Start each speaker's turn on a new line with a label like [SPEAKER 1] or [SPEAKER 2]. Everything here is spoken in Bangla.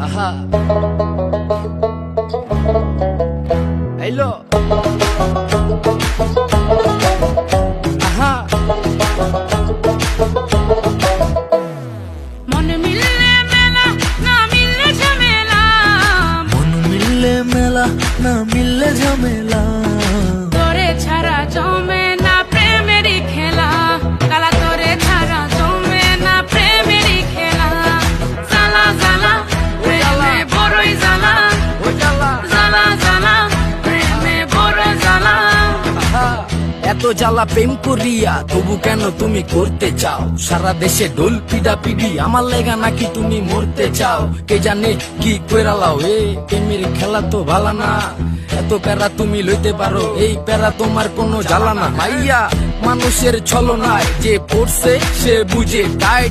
[SPEAKER 1] আহা হ্যালো আহা
[SPEAKER 2] মন মিললে মেলা না মিললে ঝামেলা,
[SPEAKER 3] মন মিললে মেলা না মিললে ঝামেলা,
[SPEAKER 2] তোরে ছাড়া জমে না প্রেমেরই খেলা, কালা তোরে ছাড়া জমে না প্রেমেরই খেলা, জ্বালা জ্বালা প্রেমে বড়ই জ্বালা,
[SPEAKER 1] ওই জ্বালা
[SPEAKER 2] জ্বালা জ্বালা প্রেমে বড় জ্বালা।
[SPEAKER 1] আহা এত জ্বালা প্রেম করিয়া তবু কেন তুমি করতে চাও? সারা দেশে ঢোল পিডা পিডি আমার লেগা নাকি তুমি মরতে চাও? কে জানে কি কইরালাও এ প্রেমের খেলা তো ভালা না, এত প্যারা তুমি লইতে পারো এই প্যারা তোমার কোনো জ্বালা না। মাইয়া মানুষের ছলনায় যে পড়ছে সে বুঝে তাই